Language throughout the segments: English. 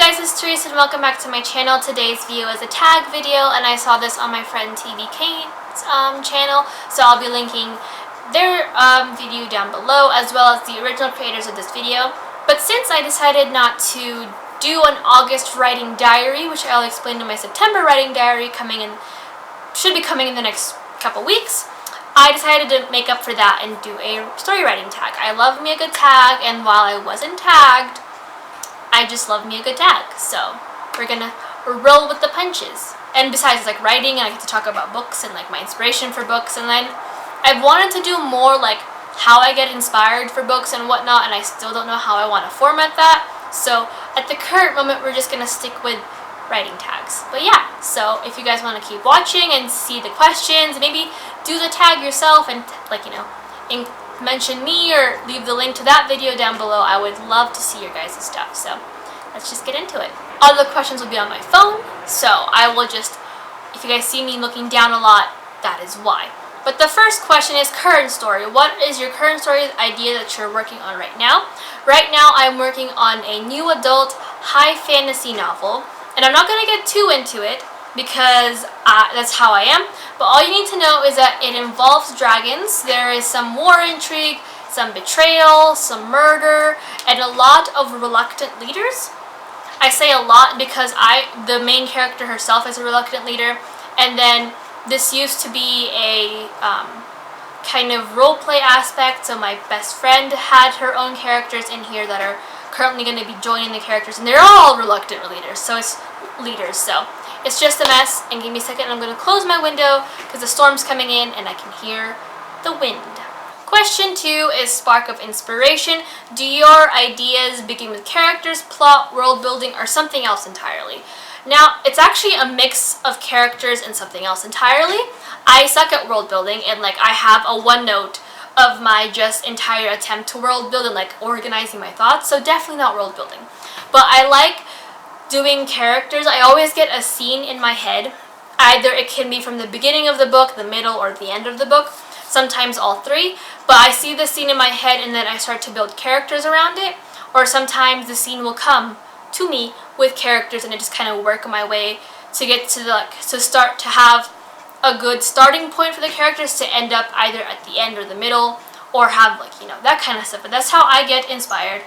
guys, it's Teresa and welcome back to my channel. Today's video is a tag video and I saw this on my friend TV Kate's channel, so I'll be linking their video down below as well as the original creators of this video. But since I decided not to do an August writing diary, which I'll explain in my September writing diary should be coming in the next couple weeks, I decided to make up for that and do a story writing tag. I love me a good tag, and while I wasn't tagged, I just love me a good tag. So we're gonna roll with the punches. And besides, it's like writing, and I get to talk about books and like my inspiration for books, and then I've wanted to do more like how I get inspired for books and whatnot, and I still don't know how I want to format that. So at the current moment, we're just gonna stick with writing tags. But yeah, so if you guys want to keep watching and see the questions, maybe do the tag yourself and mention me or leave the link to that video down below. I would love to see your guys' stuff. So let's just get into it. All the questions will be on my phone, so I will just, if you guys see me looking down a lot, that is why. But the first question is current story. What is your current story idea that you're working on right now? Right now I'm working on a new adult high fantasy novel, and I'm not going to get too into it because that's how I am. But all you need to know is that it involves dragons. There is some war intrigue, some betrayal, some murder, and a lot of reluctant leaders. I say a lot because the main character herself is a reluctant leader, and then this used to be a kind of role play aspect, so my best friend had her own characters in here that are currently going to be joining the characters, and they're all reluctant leaders, so it's just a mess. And give me a second, I'm going to close my window because the storm's coming in and I can hear the wind. Question 2 is spark of inspiration. Do your ideas begin with characters, plot, world building, or something else entirely? Now, it's actually a mix of characters and something else entirely. I suck at world building, and I have a OneNote of my just entire attempt to world build and organizing my thoughts, so definitely not world building. But I like doing characters. I always get a scene in my head. Either it can be from the beginning of the book, the middle, or the end of the book. Sometimes all three. But I see the scene in my head and then I start to build characters around it. Or sometimes the scene will come to me with characters and I just kind of work my way to get to to start to have a good starting point for the characters to end up either at the end or the middle, or have that kind of stuff. But that's how I get inspired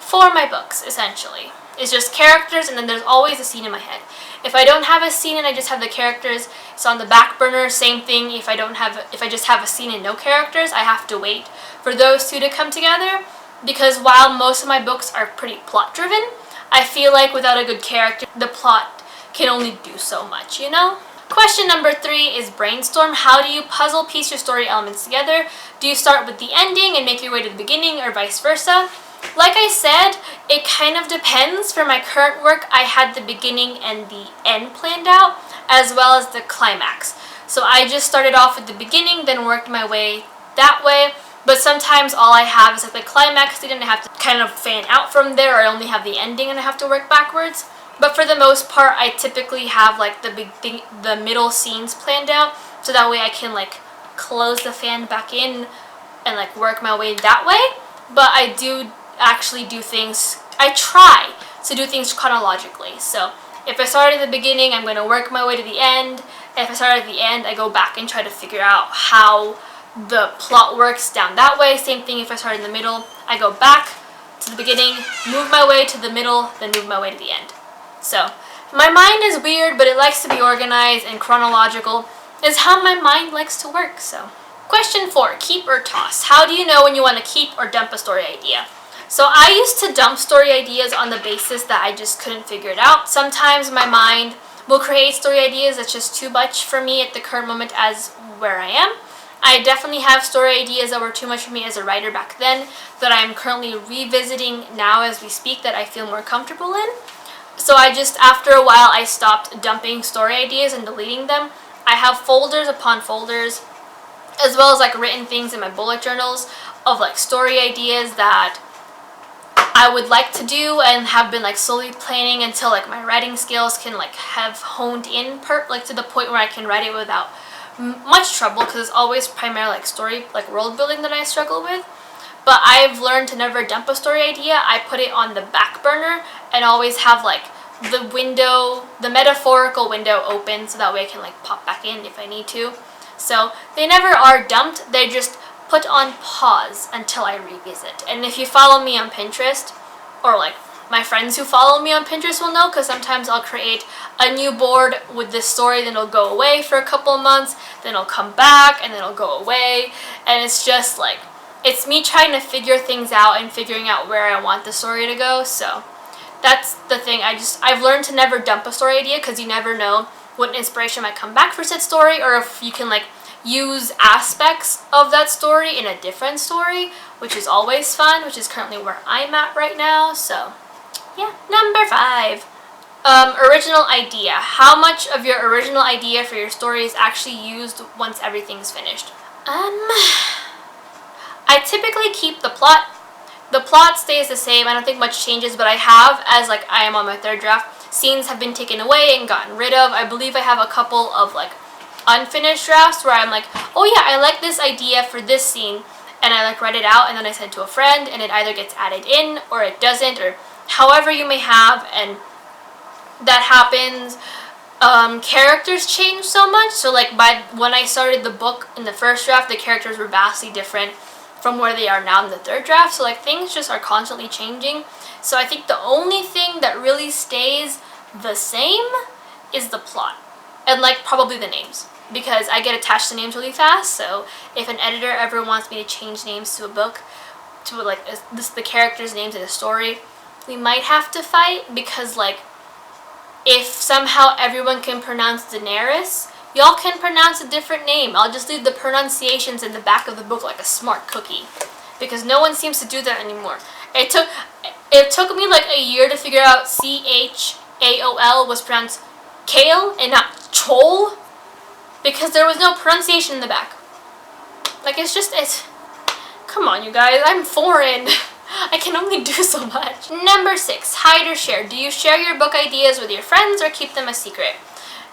for my books, essentially. It's just characters, and then there's always a scene in my head. If I don't have a scene and I just have the characters, it's on the back burner. Same thing if I just have a scene and no characters, I have to wait for those two to come together, because while most of my books are pretty plot driven, I feel like without a good character, the plot can only do so much, Question number 3 is brainstorm. How do you puzzle piece your story elements together? Do you start with the ending and make your way to the beginning, or vice versa? Like I said, it kind of depends. For my current work, I had the beginning and the end planned out, as well as the climax. So I just started off with the beginning, then worked my way that way. But sometimes all I have is the climax, and I have to kind of fan out from there, or I only have the ending and I have to work backwards. But for the most part, I typically have the middle scenes planned out, so that way I can close the fan back in and work my way that way. But I do actually do things, I try to do things chronologically. So if I start at the beginning, I'm going to work my way to the end. If I start at the end, I go back and try to figure out how the plot works down that way. Same thing if I start in the middle, I go back to the beginning, move my way to the middle, then move my way to the end. So my mind is weird, but it likes to be organized, and chronological is how my mind likes to work. So question 4, keep or toss. How do you know when you want to keep or dump a story idea? So I used to dump story ideas on the basis that I just couldn't figure it out. Sometimes my mind will create story ideas that's just too much for me at the current moment as where I am. I definitely have story ideas that were too much for me as a writer back then that I am currently revisiting now as we speak, that I feel more comfortable in. So after a while, I stopped dumping story ideas and deleting them. I have folders upon folders, as well as written things in my bullet journals of story ideas that I would like to do and have been slowly planning until my writing skills can have honed in to the point where I can write it without much trouble, because it's always primarily story world building that I struggle with. but I've learned to never dump a story idea. I put it on the back burner and always have like the window, the metaphorical window open, so that way I can like pop back in if I need to. So they never are dumped, they're just put on pause until I revisit. And if you follow me on Pinterest, or like my friends who follow me on Pinterest will know, because sometimes I'll create a new board with this story, then it'll go away for a couple of months, then it'll come back, and then it'll go away, and it's just like, it's me trying to figure things out and figuring out where I want the story to go. So that's the thing. I've learned to never dump a story idea, because you never know what inspiration might come back for said story, or if you can like use aspects of that story in a different story, which is always fun, which is currently where I'm at right now. So yeah. Number 5, original idea. How much of your original idea for your story is actually used once everything's finished? I typically keep the plot. The plot stays the same. I don't think much changes, but I have, as like I am on my 3rd draft, scenes have been taken away and gotten rid of. I believe I have a couple of like unfinished drafts where I'm like, oh yeah, I like this idea for this scene, and I like write it out and then I send it to a friend, and it either gets added in or it doesn't, or however you may have, and that happens. Characters change so much, so like when I started the book in the 1st draft, the characters were vastly different from where they are now in the 3rd draft, so like things just are constantly changing. So I think the only thing that really stays the same is the plot, and like probably the names, because I get attached to names really fast. So if an editor ever wants me to change names to a book, to like the characters' names in a story, we might have to fight, because like if somehow everyone can pronounce Daenerys, y'all can pronounce a different name. I'll just leave the pronunciations in the back of the book like a smart cookie, because no one seems to do that anymore. It took me like a year to figure out Chaol was pronounced Kale and not Chol, because there was no pronunciation in the back. Like it's come on you guys, I'm foreign. I can only do so much. Number 6, hide or share. Do you share your book ideas with your friends or keep them a secret?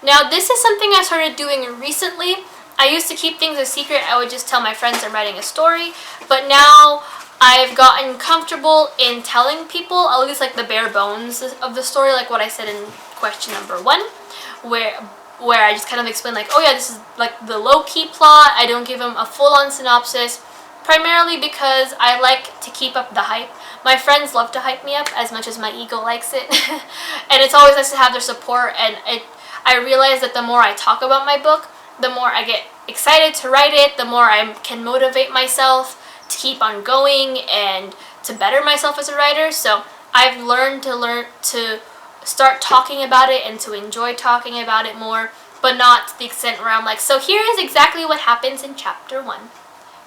Now this is something I started doing recently. I used to keep things a secret. I would just tell my friends I'm writing a story, but now I've gotten comfortable in telling people at least like the bare bones of the story, like what I said in question number 1, where I just kind of explain like, oh yeah, this is like the low-key plot. I don't give them a full-on synopsis, primarily because I like to keep up the hype. My friends love to hype me up as much as my ego likes it, and it's always nice to have their support. And I realize that the more I talk about my book, the more I get excited to write it, the more I can motivate myself to keep on going and to better myself as a writer. So I've learned to start talking about it and to enjoy talking about it more, but not to the extent where I'm like, so here is exactly what happens in chapter 1.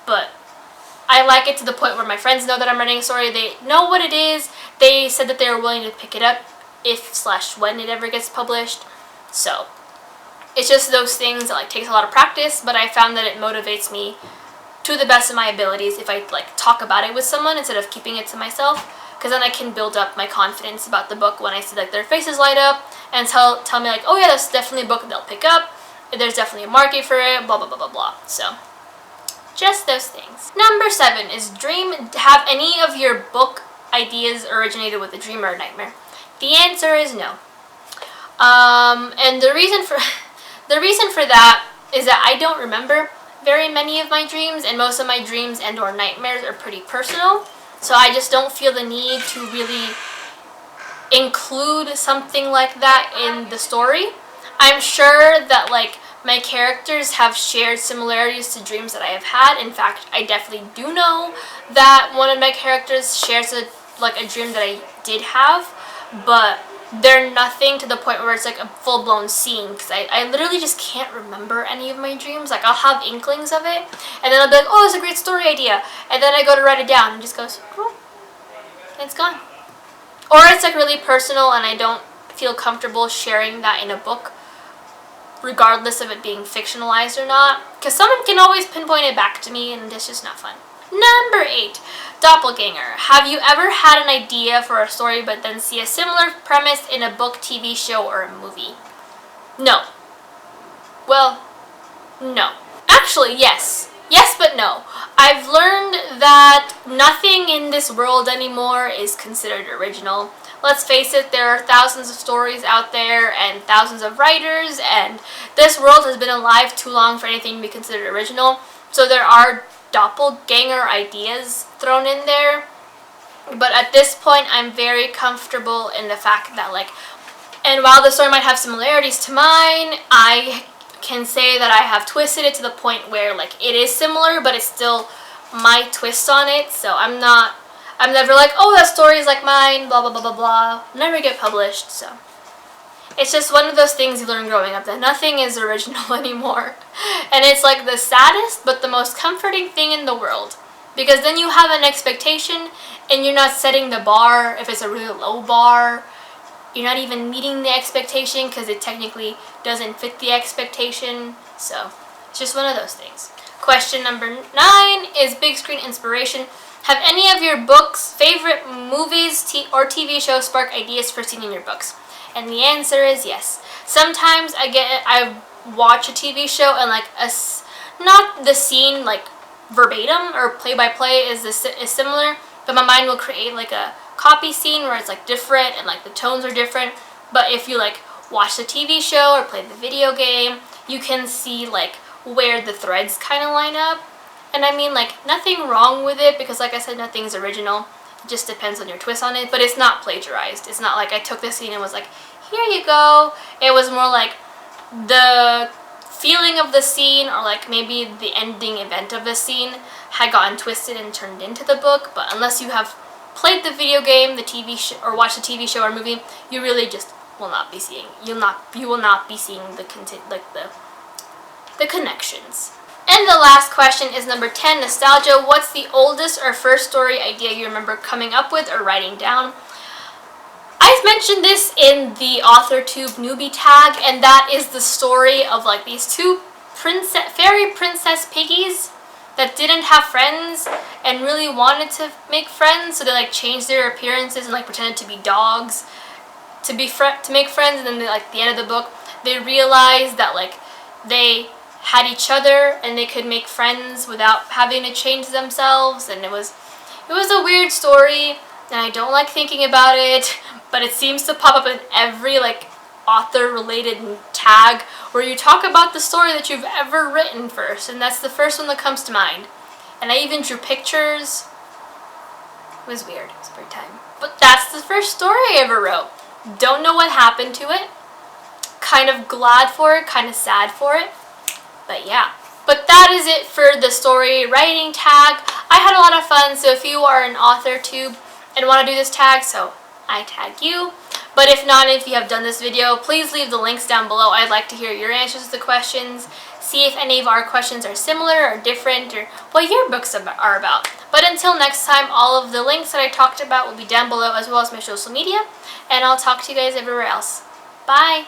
But I like it to the point where my friends know that I'm writing a story. They know what it is. They said that they were willing to pick it up if/when it ever gets published. So it's just those things that like takes a lot of practice, but I found that it motivates me to the best of my abilities if I like talk about it with someone instead of keeping it to myself, because then I can build up my confidence about the book when I see like their faces light up and tell me like, oh yeah, that's definitely a book they'll pick up. There's definitely a market for it, blah blah blah blah blah. So just those things. Number 7 is dream. Have any of your book ideas originated with a dream or a nightmare? The answer is no. And the reason for that is that I don't remember very many of my dreams, and most of my dreams and or nightmares are pretty personal. So I just don't feel the need to really include something like that in the story. I'm sure that like my characters have shared similarities to dreams that I have had. In fact, I definitely do know that one of my characters shares a dream that I did have, but they're nothing to the point where it's like a full-blown scene, because I literally just can't remember any of my dreams. Like I'll have inklings of it, and then I'll be like, oh, it's a great story idea, and then I go to write it down and it just goes, oh, and it's gone. Or it's like really personal and I don't feel comfortable sharing that in a book, regardless of it being fictionalized or not, because someone can always pinpoint it back to me and it's just not fun. Number 8, doppelganger. Have you ever had an idea for a story but then see a similar premise in a book, TV show, or a movie? No. Well, no. Actually, yes. Yes, but no. I've learned that nothing in this world anymore is considered original. Let's face it, there are thousands of stories out there and thousands of writers, and this world has been alive too long for anything to be considered original. So there are doppelganger ideas thrown in there. But at this point, I'm very comfortable in the fact that, like, and while the story might have similarities to mine, I can say that I have twisted it to the point where, like, it is similar, but it's still my twist on it. So I'm never like, oh, that story is like mine, blah, blah, blah, blah, blah. Never get published, so. It's just one of those things you learn growing up, that nothing is original anymore. And it's like the saddest, but the most comforting thing in the world. Because then you have an expectation, and you're not setting the bar if it's a really low bar. You're not even meeting the expectation because it technically doesn't fit the expectation. So, it's just one of those things. Question number 9 is big screen inspiration. Have any of your books, favorite movies, or TV shows spark ideas for scenes in your books? And the answer is yes. Sometimes I watch a TV show and like not the scene like verbatim or play by play is similar, but my mind will create like a copy scene where it's like different and like the tones are different. But if you like watch the TV show or play the video game, you can see like where the threads kind of line up. And I mean, like, nothing wrong with it because, like I said, nothing's original. It just depends on your twist on it, but it's not plagiarized. It's not like I took this scene and was like, here you go. It was more like the feeling of the scene, or like maybe the ending event of the scene had gotten twisted and turned into the book. But unless you have played the video game, the TV show, or watched the TV show or movie, you really just will not be seeing. You will not be seeing the connections. And the last question is number 10, nostalgia. What's the oldest or first story idea you remember coming up with or writing down? I've mentioned this in the AuthorTube newbie tag, and that is the story of like these two fairy princess piggies that didn't have friends and really wanted to make friends, so they like changed their appearances and like pretended to be dogs to make friends, and then like the end of the book they realized that like they had each other and they could make friends without having to change themselves. And it was a weird story, and I don't like thinking about it, but it seems to pop up in every like author related tag where you talk about the story that you've ever written first, and that's the first one that comes to mind. And I even drew pictures. It was weird. It was a weird time. But that's the first story I ever wrote. Don't know what happened to it. Kind of glad for it, kind of sad for it. But yeah. But that is it for the story writing tag. I had a lot of fun, so if you are an AuthorTube and want to do this tag, so I tag you. But if not, if you have done this video, please leave the links down below. I'd like to hear your answers to the questions. See if any of our questions are similar or different, or what your books are about. But until next time, all of the links that I talked about will be down below, as well as my social media. And I'll talk to you guys everywhere else. Bye!